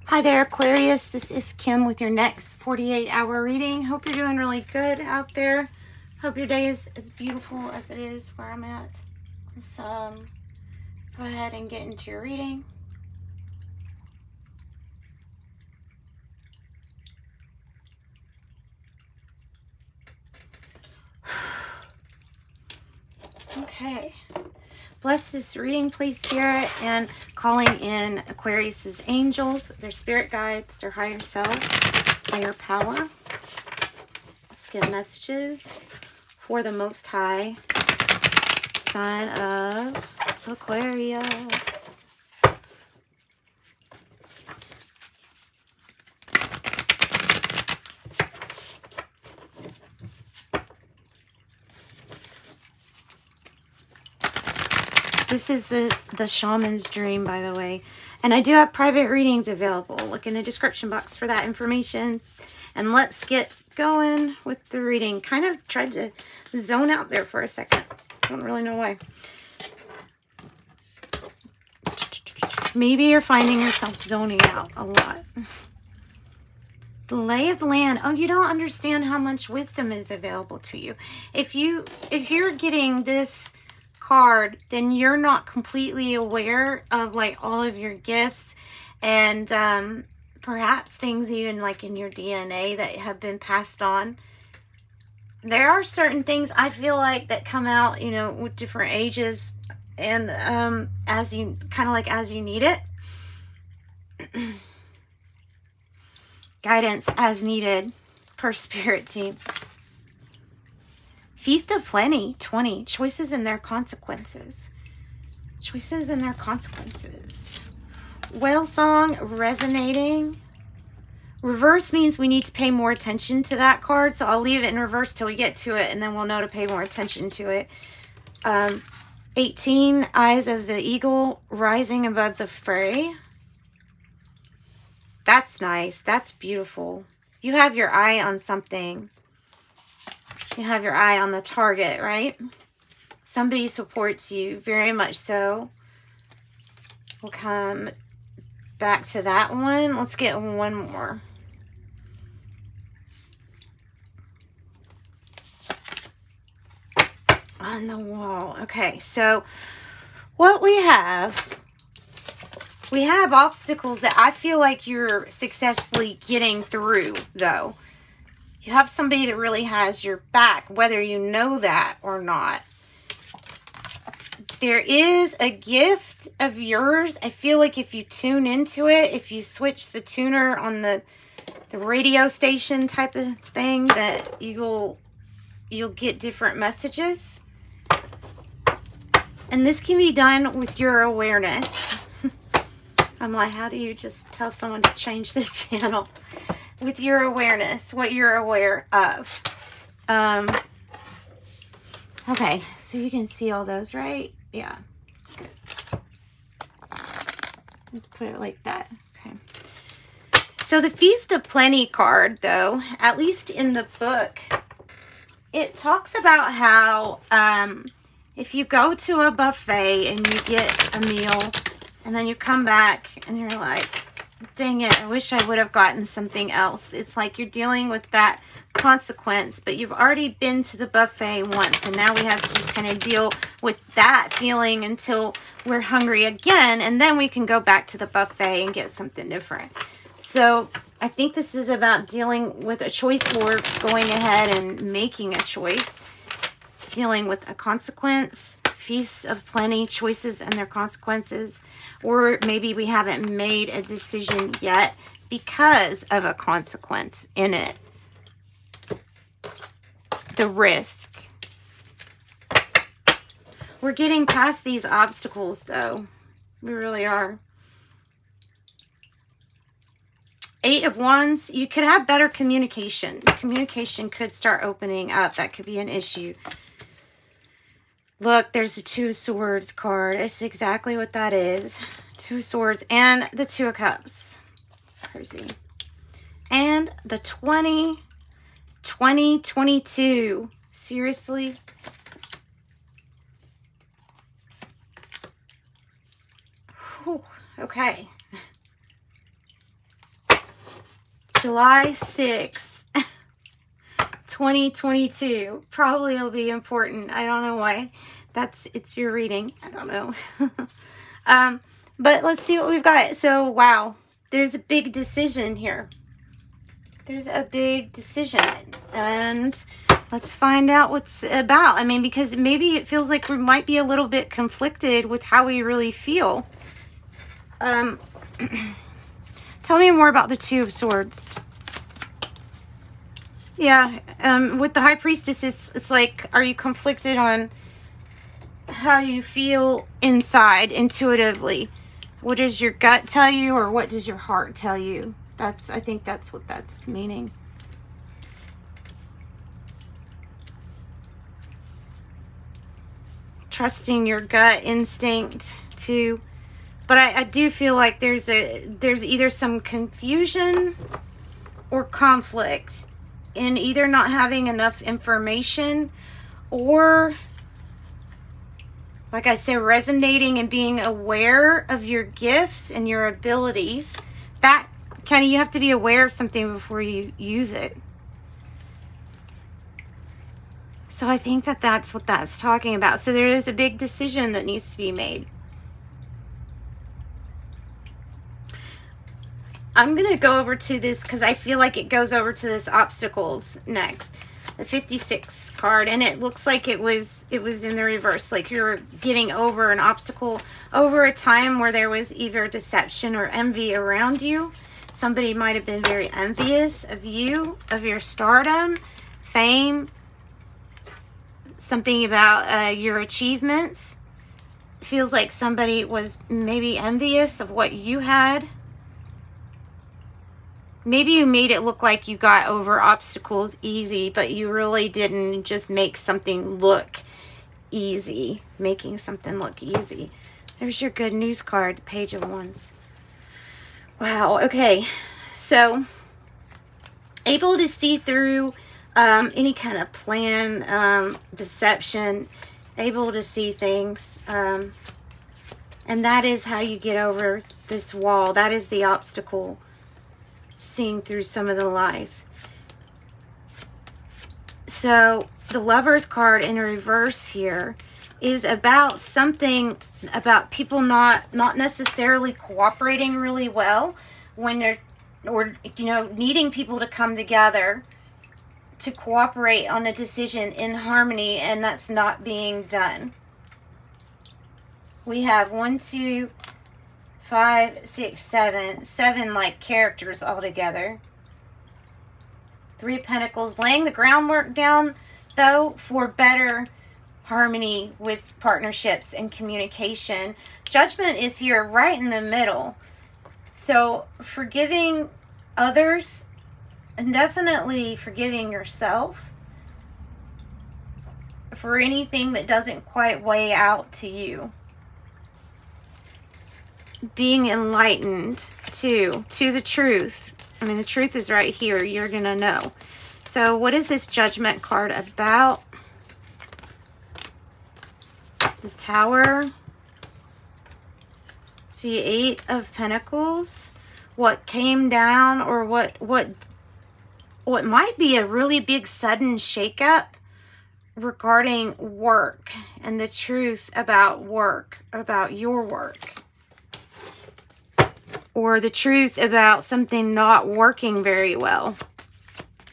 Hi there, Aquarius. This is Kim with your next 48-hour reading. Hope you're doing really good out there. Hope your day is as beautiful as it is where I'm at. Let's go ahead and get into your reading. Okay. Bless this reading, please, Spirit, and calling in Aquarius's angels, their spirit guides, their higher self, higher power. Let's get messages for the Most High sign of Aquarius. This is the shaman's dream, by the way. And I do have private readings available. Look in the description box for that information. And let's get going with the reading. Kind of tried to zone out there for a second. I don't really know why. Maybe you're finding yourself zoning out a lot. The lay of the land. Oh, you don't understand how much wisdom is available to you. If you're getting this card, then you're not completely aware of like all of your gifts and perhaps things even like in your DNA that have been passed on. There are certain things I feel like that come out, you know, with different ages and as you kind of like as you need it. Guidance as needed per spirit team. Feast of Plenty, 20. Choices and their consequences. Choices and their consequences. Whale song resonating. Reverse means we need to pay more attention to that card. So I'll leave it in reverse till we get to it. And then we'll know to pay more attention to it. 18. Eyes of the eagle rising above the fray. That's nice. That's beautiful. You have your eye on something. You have your eye on the target, right? Somebody supports you, very much so. We'll come back to that one. Let's get one more. On the wall. Okay, so what we have obstacles that I feel like you're successfully getting through, though. You have somebody that really has your back, whether you know that or not. There is a gift of yours. I feel like if you tune into it, if you switch the tuner on the radio station type of thing, that you'll get different messages. And this can be done with your awareness. I'm like, how do you just tell someone to change this channel? With your awareness, what you're aware of. Okay, so you can see all those, right? Yeah. Good. Put it like that. Okay. So the Feast of Plenty card, though, at least in the book, it talks about how if you go to a buffet and you get a meal and then you come back and you're like, dang it, I wish I would have gotten something else. It's like you're dealing with that consequence, but you've already been to the buffet once, and now we have to just kind of deal with that feeling until we're hungry again, and then we can go back to the buffet and get something different. So I think this is about dealing with a choice or going ahead and making a choice, dealing with a consequence. Feasts of Plenty, choices and their consequences, or maybe we haven't made a decision yet because of a consequence in it. The risk. We're getting past these obstacles, though. We really are. 8 of Wands. You could have better communication. Communication could start opening up. That could be an issue. Look, there's the 2 of Swords card. It's exactly what that is. 2 of Swords and the 2 of Cups. Crazy. And the 2022. Seriously? Whew. Okay. July 6th, 2022. Probably will be important. I don't know why. It's your reading. I don't know. But let's see what we've got. So, wow. There's a big decision here. There's a big decision. And let's find out what's about. I mean, because maybe it feels like we might be a little bit conflicted with how we really feel. Tell me more about the Two of Swords. Yeah, with the High Priestess, it's like, are you conflicted on how you feel inside, intuitively? What does your gut tell you, or what does your heart tell you? I think that's what that's meaning. Trusting your gut instinct too. But I do feel like there's either some confusion or conflict in either not having enough information, or, like I said, resonating and being aware of your gifts and your abilities. That kind of, you have to be aware of something before you use it. So I think that that's what that's talking about. So there is a big decision that needs to be made. I'm going to go over to this because I feel like it goes over to this obstacles next. The 56 card, and it looks like it was in the reverse. Like you're getting over an obstacle, over a time where there was either deception or envy around you. Somebody might have been very envious of you, of your stardom, fame, something about your achievements. It feels like somebody was maybe envious of what you had. Maybe you made it look like you got over obstacles easy, but you really didn't. Just make something look easy. Making something look easy. There's your good news card, Page of Wands. Wow, okay. So, able to see through any kind of plan, deception, able to see things. And that is how you get over this wall. That is the obstacle. Seeing through some of the lies. So the Lover's card in reverse here is about something about people not necessarily cooperating really well when they're, or you know, needing people to come together to cooperate on a decision in harmony, and that's not being done. We have 1, 2, 5, 6, 7 like characters all together. 3 of Pentacles, laying the groundwork down though for better harmony with partnerships and communication. Judgment is here right in the middle. So forgiving others and definitely forgiving yourself for anything that doesn't quite weigh out to you. Being enlightened to the truth. I mean, the truth is right here. You're going to know. So what is this Judgment card about? The Tower. The 8 of Pentacles. What came down, or what might be a really big sudden shakeup regarding work and the truth about work, about your work. Or the truth about something not working very well.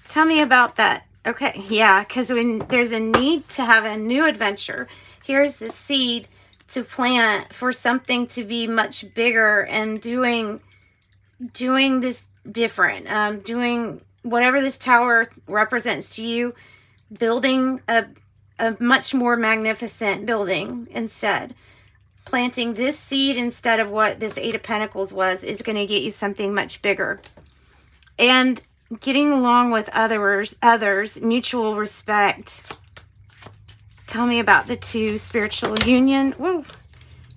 Tell me about that. Okay, yeah, because when there's a need to have a new adventure, here's the seed to plant for something to be much bigger and doing this different. Doing whatever this Tower represents to you, building a much more magnificent building instead. Planting this seed instead of what this 8 of Pentacles was is going to get you something much bigger. And getting along with others, mutual respect. Tell me about the 2, spiritual union. Woo.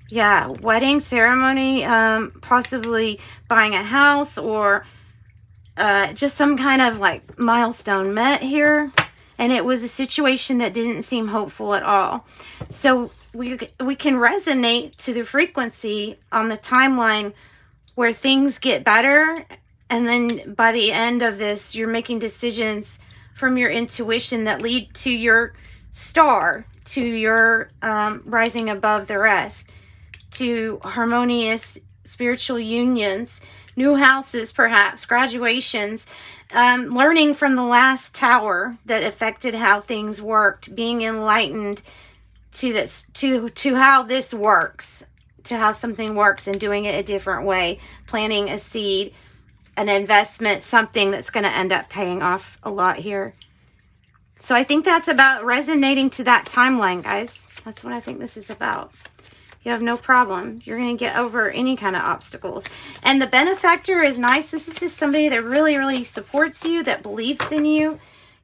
Yeah, wedding ceremony, possibly buying a house, or just some kind of like milestone met here. And it was a situation that didn't seem hopeful at all. So we can resonate to the frequency on the timeline where things get better And then by the end of this, you're making decisions from your intuition that lead to your star, to your rising above the rest, to harmonious spiritual unions, new houses, perhaps graduations, learning from the last tower that affected how things worked, being enlightened to this, to how this works, to how something works, and doing it a different way, planting a seed, an investment, something that's going to end up paying off a lot here. So I think that's about resonating to that timeline, guys. That's what I think this is about. You have no problem. You're going to get over any kind of obstacles. And the benefactor is nice. This is just somebody that really, really supports you, that believes in you.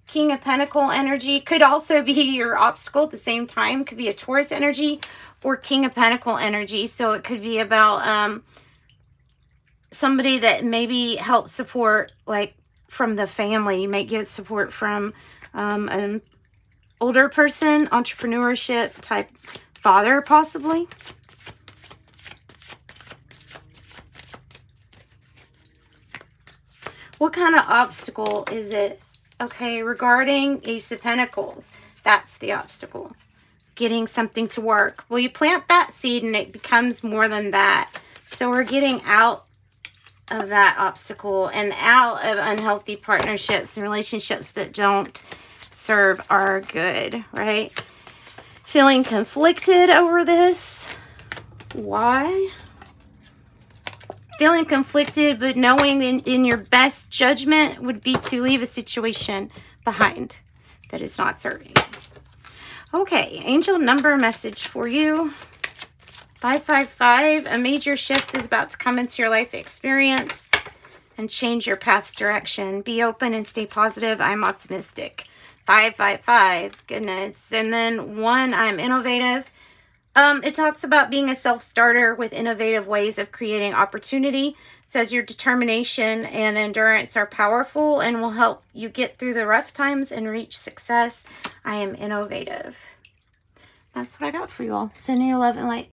King of Pentacle energy could also be your obstacle at the same time. Could be a Taurus energy or King of Pentacle energy. So it could be about somebody that maybe helps support, like from the family. You might get support from an older person, entrepreneurship type father, possibly. What kind of obstacle is it? Okay, regarding Ace of Pentacles, that's the obstacle. Getting something to work. Well, you plant that seed and it becomes more than that. So we're getting out of that obstacle and out of unhealthy partnerships and relationships that don't serve our good, right? Feeling conflicted over this. Why? Feeling conflicted, but knowing in your best judgment would be to leave a situation behind that is not serving. Okay, angel number message for you. 555, a major shift is about to come into your life experience and change your path's direction. Be open and stay positive. I'm optimistic. 555, goodness. And then 1, I'm innovative. It talks about being a self-starter with innovative ways of creating opportunity. It says your determination and endurance are powerful and will help you get through the rough times and reach success. I am innovative. That's what I got for you all. Sending you love and light.